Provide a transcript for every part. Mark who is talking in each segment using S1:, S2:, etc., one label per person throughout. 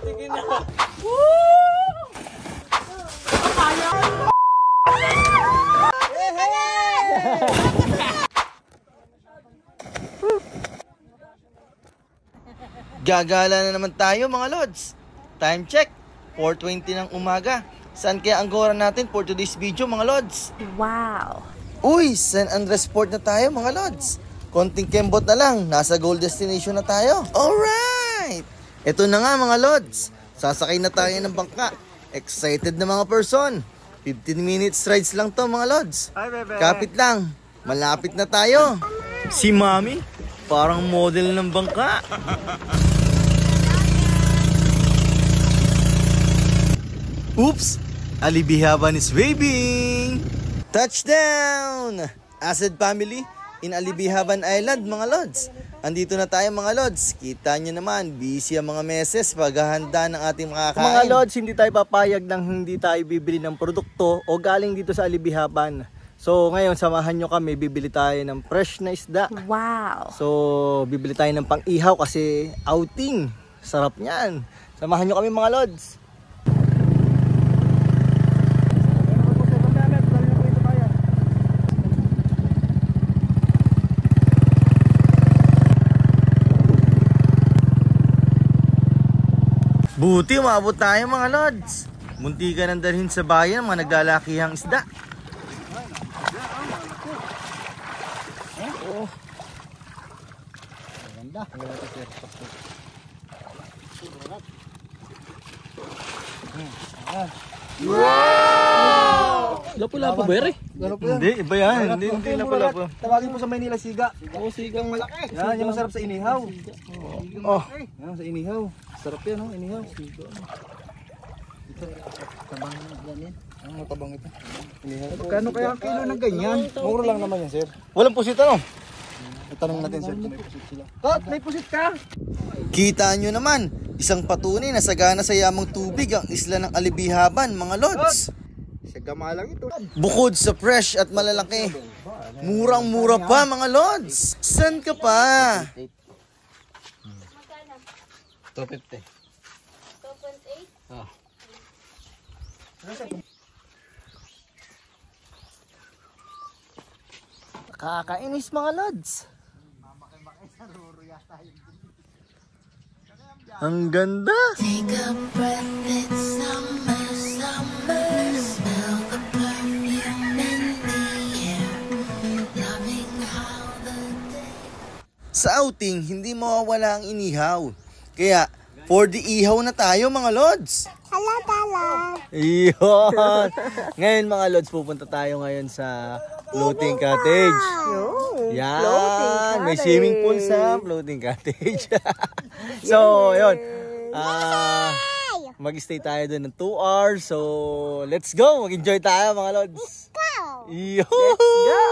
S1: Sige na. Woo! Kaya!
S2: Gagala na naman tayo mga lods. Time check, 4:20 ng umaga. Saan kaya ang gora natin for today's video mga lods?
S3: Wow!
S2: Uy, San Andres Port na tayo mga lods. Konting kembot na lang, nasa goal destination na tayo. Alright! Ito na nga mga lods. Sasakay na tayo ng bangka. Excited na mga person. 15 minutes rides lang to mga lods.
S1: Hi, bebe.
S2: Kapit lang, malapit na tayo. Si Mami, parang model ng bangka. Oops! Alibihaban is waving! Touchdown! Acid family in Alibihaban Island mga lods. Andito na tayo mga lods. Kita nyo naman, busy ang mga meses paghahanda ng ating makakain.
S4: Mga lods, hindi tayo papayag nang hindi tayo bibili ng produkto o galing dito sa Alibihaban. So ngayon, samahan nyo kami, bibili tayo ng fresh na isda.
S3: Wow!
S4: So bibili tayo ng pang-ihaw kasi outing. Sarap niyan. Samahan nyo kami mga lods.
S2: Buti umabot tayo mga lods. Munti ka nang dalhin sa bayan mga naglalakihang isda.
S1: Wow! Lapu-lapu ba yun?
S2: Hindi, iba yan. Hindi lapu-lapu.
S4: Tawagin po sa Maynila siga.
S1: Oo, sigang malaki.
S4: Yan, yung masarap sa inihaw.
S2: Oh,
S4: Yan, sa inihaw. Sarap yan, oh, inihaw.
S1: Tabang yan.
S4: Ang matabang ito. Inihaw. Kano kaya ang kilo ng ganyan? Mura lang naman yan, sir.
S2: walang pusit ano?
S4: Itanong natin, sir, kung may pusit sila. Kot, may pusit ka?
S2: Kita nyo naman, isang patunay na sagana sa yamang tubig ang isla ng Alibihaban mga lods.
S4: Sa gama lang ito.
S2: Bukod sa fresh at malalaki, murang-mura pa mga lods. San ka pa?
S1: 250.
S3: 2.8?
S1: Ah.
S4: Kakainis mga lods.
S2: Ang ganda.
S5: Take a breath, it's summer, summer. Smell the perfume in the air. Loving how the day.
S2: Sa outing, hindi mawawala ang inihaw. Kaya, for the ihaw na tayo mga lods.
S4: Iyon. Ngayon mga lods, pupunta tayo ngayon sa floating cottage. Yan. May swimming pool sa floating cottage. So, yun. Mag-stay tayo doon ng 2 hours. So, let's go. Mag-enjoy tayo mga lods. Let's go. Let's go.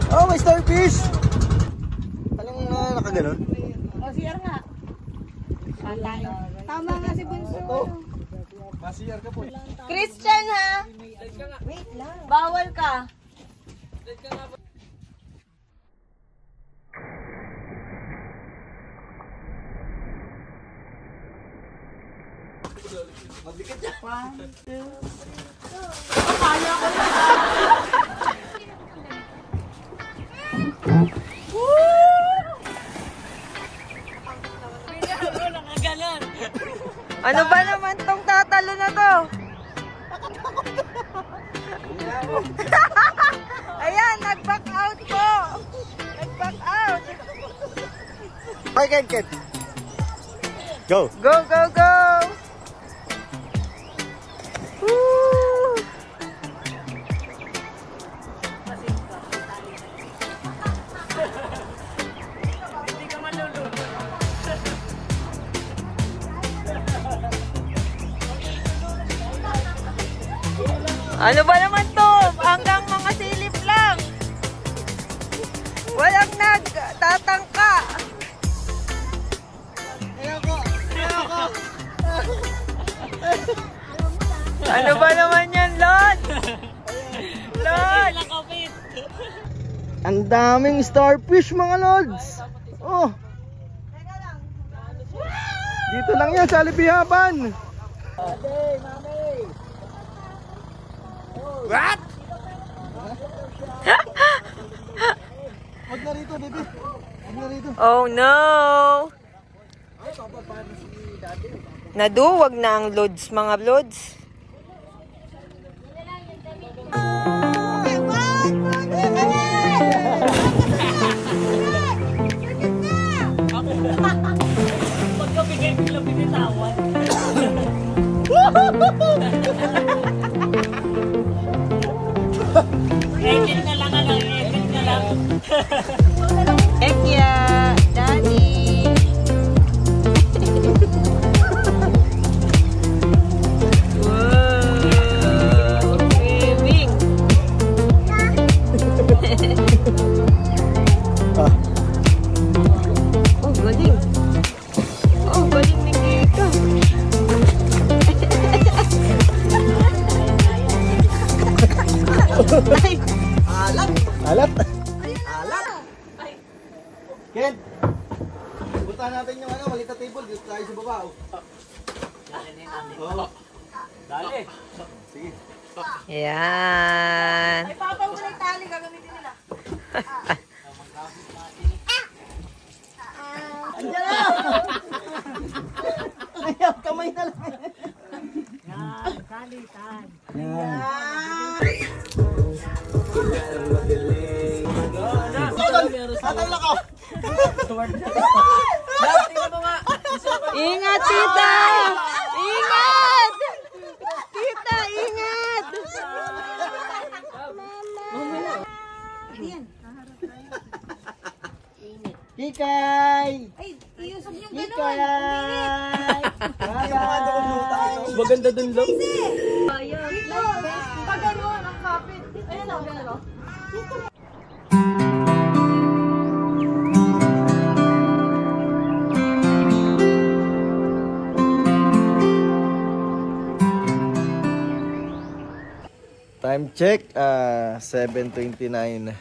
S2: Oh, may starfish! Anong nakaganon?
S3: O, CR nga. Tama nga si Bunso.
S4: Masiyar ka po.
S3: Christian ha? Wait lang. Bawal ka. One, two, kaya ko na. Ano ba naman tong tatalo na to? Ayan, nag-back out po. Nag-back out.
S2: Okay, Ken. Go!
S3: Go, go, go. Woo! Ano ba naman to? Hanggang mga silip lang. Walang nagtatangka. Ano ba naman yan, Lord? Lord!
S4: Ang daming starfish mga lods. Oh. Dito lang yan sa Alibihaban.
S2: What? Wag na rito, baby. Wag na rito.
S3: Oh no! Naduwag na ang loads, mga loads.
S1: Pagkabigay nila binitawan. Edit na lang, edit na lang.
S3: Ekya, Daddy. Wow, swimming. Oh, galing. Oh, galing ni Kika.
S2: Alat. Ken. Puntahan natin yung maliit na table dito tayo sa baba. Oh.
S1: Dali.
S2: Sige.
S3: Yan.
S6: Ay, papaw ko na yung tali, gagamitin nila.
S2: Ayaw, kamay na lang. Tatay na ka.
S3: Ingat, tita! Ingat! Tita, ingat!
S2: Kikay!
S6: Ay, iusog yung
S2: Kikay!
S6: gano'n.
S1: Maganda dun lang.
S6: Dito, pag gano'n, ang kapit. Ayun o, gano'n o.
S4: Time check, 7:29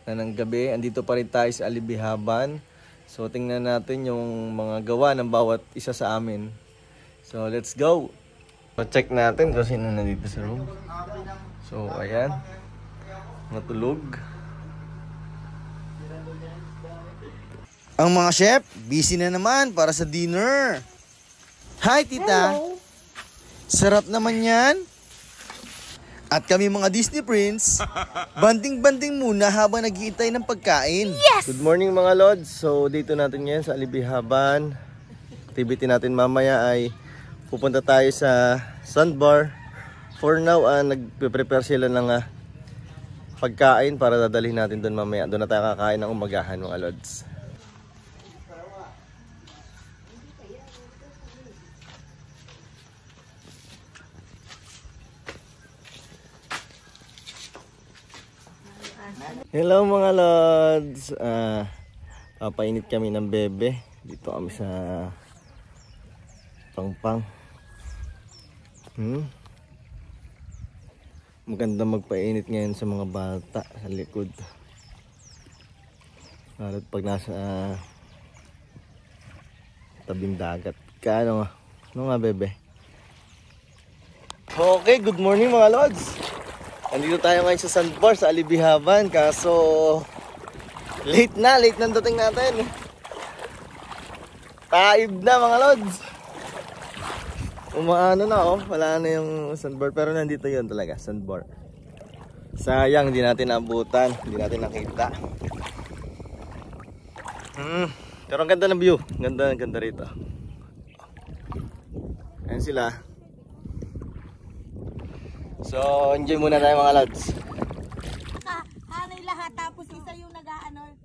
S4: na ng gabi. Andito pa rin tayo sa Alibihaban. So tingnan natin yung mga gawa ng bawat isa sa amin. So let's go! So check natin kung sino nandito sa room. So ayan, matulog.
S2: Ang mga chef, busy na naman para sa dinner. Hi, tita. Sarap naman yan. At kami mga Disney Prince, banding-banding muna habang naghihintay ng pagkain.
S4: Good morning mga lods. So dito natin ngayon sa Alibihaban. Activity natin mamaya ay pupunta tayo sa sandbar. For now, nagpe-prepare sila ng pagkain para dadalhin natin doon mamaya. Doon na tayo kakain ng umagahan mga lods. Hello mga lods. Papainit kami ng bebe. Dito kami sa Pangpang. Maganda magpainit ngayon sa mga bata sa likod. Lalo pag nasa tabing dagat. Ano nga bebe? Okay, good morning mga lods. Andito tayo ngayon sa sandbar sa Alibihaban. Kaso late na dating natin. Taib na mga lods. Umaano na wala na yung sandbar. Pero nandito yun talaga, sandbar. Sayang, hindi natin naabutan. Hindi natin nakita. Pero ang ganda ng view. Ganda rito. Ayan sila. So, enjoy muna tayo mga lads.
S6: Hanay lahat, tapos isa yung nag-ano.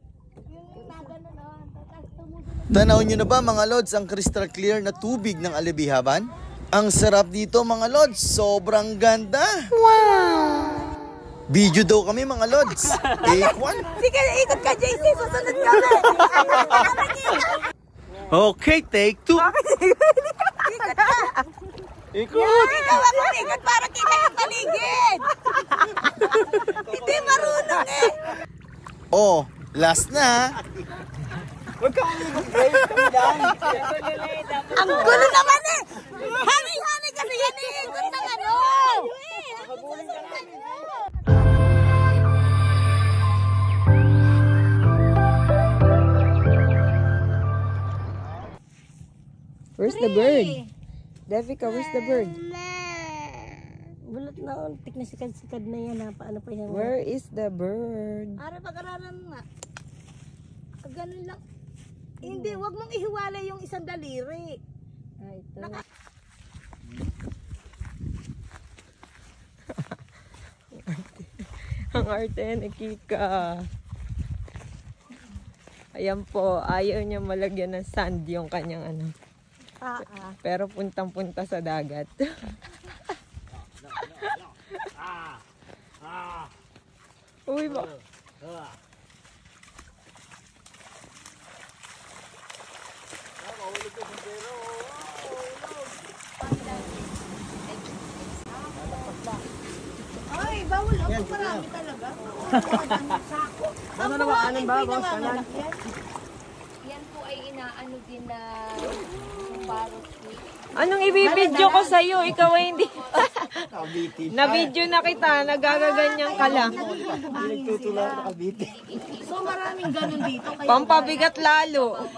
S6: Yung nag-ano, tapos tumusunod.
S2: Tanaw nyo na ba mga lods ang crystal clear na tubig ng Alibihaban? Ang sarap dito mga lods, sobrang ganda. Wow! Video daw kami mga lods. Take one.
S6: Sige, ikot ka, JC, susunod ka na.
S2: Okay, take two. Ikot!
S6: Ikaw ang umikot para kita yung paligid. Hindi marunong eh.
S2: Oh, last na.
S6: Ang gulo naman eh. Hanay-hanay kasi yan eh. Ikot ng ano.
S3: Where's the bird? Devika, where's the bird? Bulot na untik na sikad-sikad na yan. Paano pa yan? Where is the bird?
S6: Ara pag-aralan nga. Ganun lang. Hindi, wag mong ihiwalay yung isang daliri.
S3: Ah, ito. Ang arte ni Kika. Ayan po, ayaw niya malagyan ng sand yung kanyang ano. Pero puntang-punta sa dagat. Uy, ba?
S6: Ay, bawal ako. Marami talaga.
S3: Ano naman, anong ba, boss? Kanan?
S7: Yan po ay inaano din na parang sweet.
S3: Anong ibibidyo ko sa'yo? Ikaw ay hindi. Na-video na kita, nagagaganyan ka lang.
S6: So maraming ganun dito. Kaya
S3: Pampabigat lalo.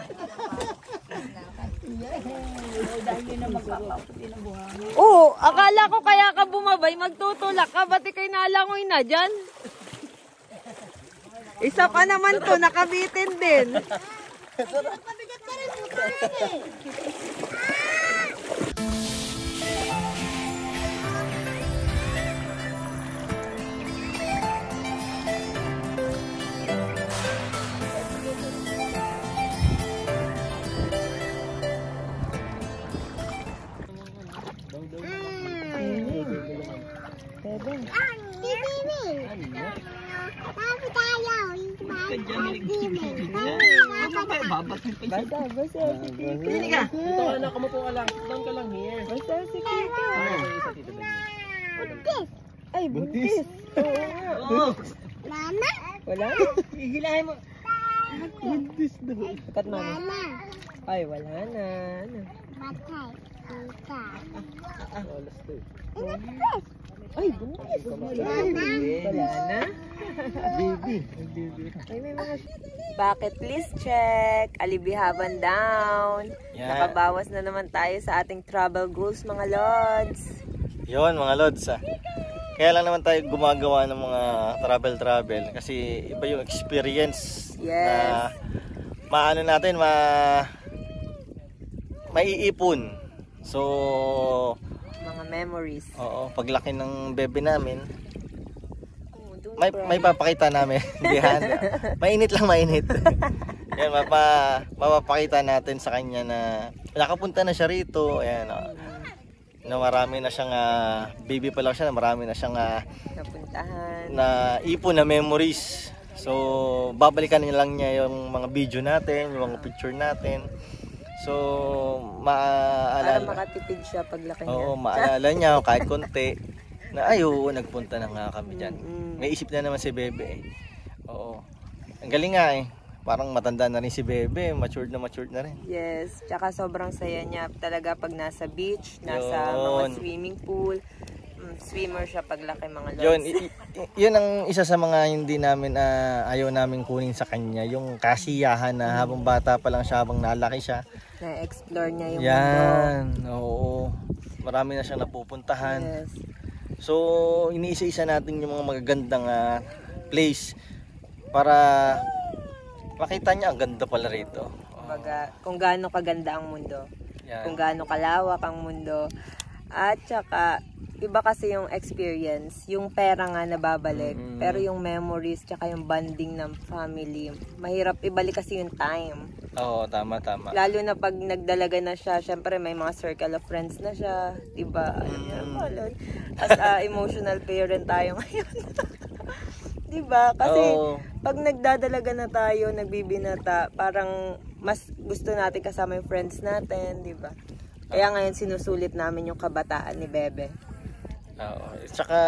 S3: Oo, akala ko kaya ka bumabay, magtutulak ka, ba't ikay nalangoy na dyan? Isa pa naman to, nakabitin din.
S6: mabigat ka rin. Puta rin eh.
S3: Sini ka? Dito ka na, kumupo ka lang. Down ka lang here. Basta si Kika. Ay, buntis. Oo.
S6: Mama?
S3: Wala? Hihilahin mo. Buntis daw. Kat mama. Ay, wala na. Ano?
S6: Patay. Ika.
S3: Ay, buntis. Wala na. Baby. Ay, may mga bucket list check. Alibihaban down.
S2: Yan.
S3: Nakabawas na naman tayo sa ating travel goals, mga lods.
S2: Yon mga lods Kaya lang naman tayo gumagawa ng mga travel kasi iba yung experience na maano natin, maiipon. So,
S3: Mga memories.
S2: oo, paglaki ng bebe namin, may papakita namin. Mainit lang, mainit. Yan, mapapakita natin sa kanya na nakapunta na siya rito. Ayan, na marami na siyang baby pa lang siya, na marami na siyang
S3: Napuntahan.
S2: na ipon na memories. So babalikan niya lang niya yung mga video natin, yung mga picture natin. So
S3: Para
S2: maaalala.
S3: makatipid siya paglaki niya.
S2: Oo, maalala niya kahit konti na ay oo, nagpunta na nga kami diyan. May isip na naman si Bebe. Oo. Ang galing nga eh. Parang matanda na rin si Bebe, matured na rin.
S3: Yes, tsaka sobrang saya niya talaga pag nasa beach, nasa
S2: Yun.
S3: mga swimming pool. Swimmer siya paglaki, mga lods.
S2: Yun, yun ang isa sa mga hindi namin ayaw namin kunin sa kanya, yung kasiyahan na habang bata pa lang siya, habang nalaki siya.
S3: Na-explore niya yung mundo.
S2: Yan, oo. Marami na siyang napupuntahan.
S3: Yes.
S2: So, iniisa-isa natin yung mga magagandang place para makita niya ang ganda pala rito.
S3: Kumbaga, kung gaano kaganda ang mundo.
S2: Yan.
S3: Kung gaano kalawak ang mundo. At saka, iba kasi yung experience. Yung pera nga nababalik. Pero yung memories, tsaka yung bonding ng family, mahirap ibalik kasi yung time.
S2: Oo, tama.
S3: Lalo na pag nagdalaga na siya, syempre may mga circle of friends na siya. Diba? As a emotional parent tayo ngayon. Diba? Kasi pag nagdadalaga na tayo, nagbibinata, parang mas gusto natin kasama yung friends natin, diba? Kaya ngayon sinusulit namin yung kabataan ni Bebe.
S4: Oo. Tsaka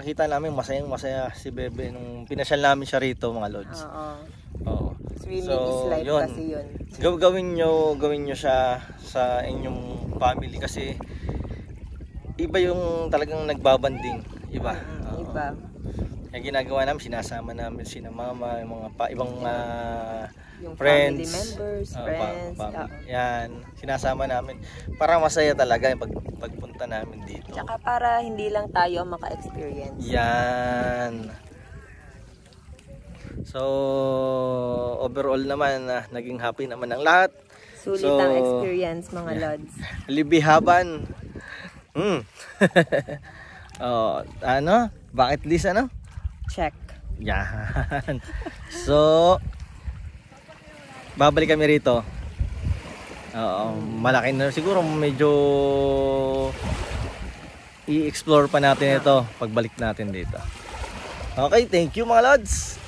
S4: kita namin masayang-masaya si Bebe nung pinasyal namin siya rito, mga lods.
S3: Oo.
S4: Oo.
S3: Swimming is life kasi yun.
S4: Gawin nyo siya sa inyong family kasi iba yung talagang nagbabanding. Iba. Oo.
S3: Iba.
S4: Yung ginagawa namin, sinasama namin sina mama, yung mga ibang
S3: Yung
S4: friends,
S3: family members, friends.
S4: yan, sinasama namin para masaya talaga yung pagpunta namin dito.
S3: Tsaka para hindi lang tayo ang maka-experience.
S4: Yan. So, overall naman, naging happy naman ang lahat.
S3: Sulit ang experience, mga lods.
S4: Libihaban. Bucket list
S3: Check.
S4: Yan. So, babalik kami rito. Malaki na siguro, medyo i-explore pa natin ito pagbalik natin dito. Okay, thank you mga lods.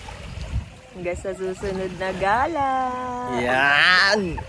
S3: Hanggang sa susunod na gala.
S4: Yan.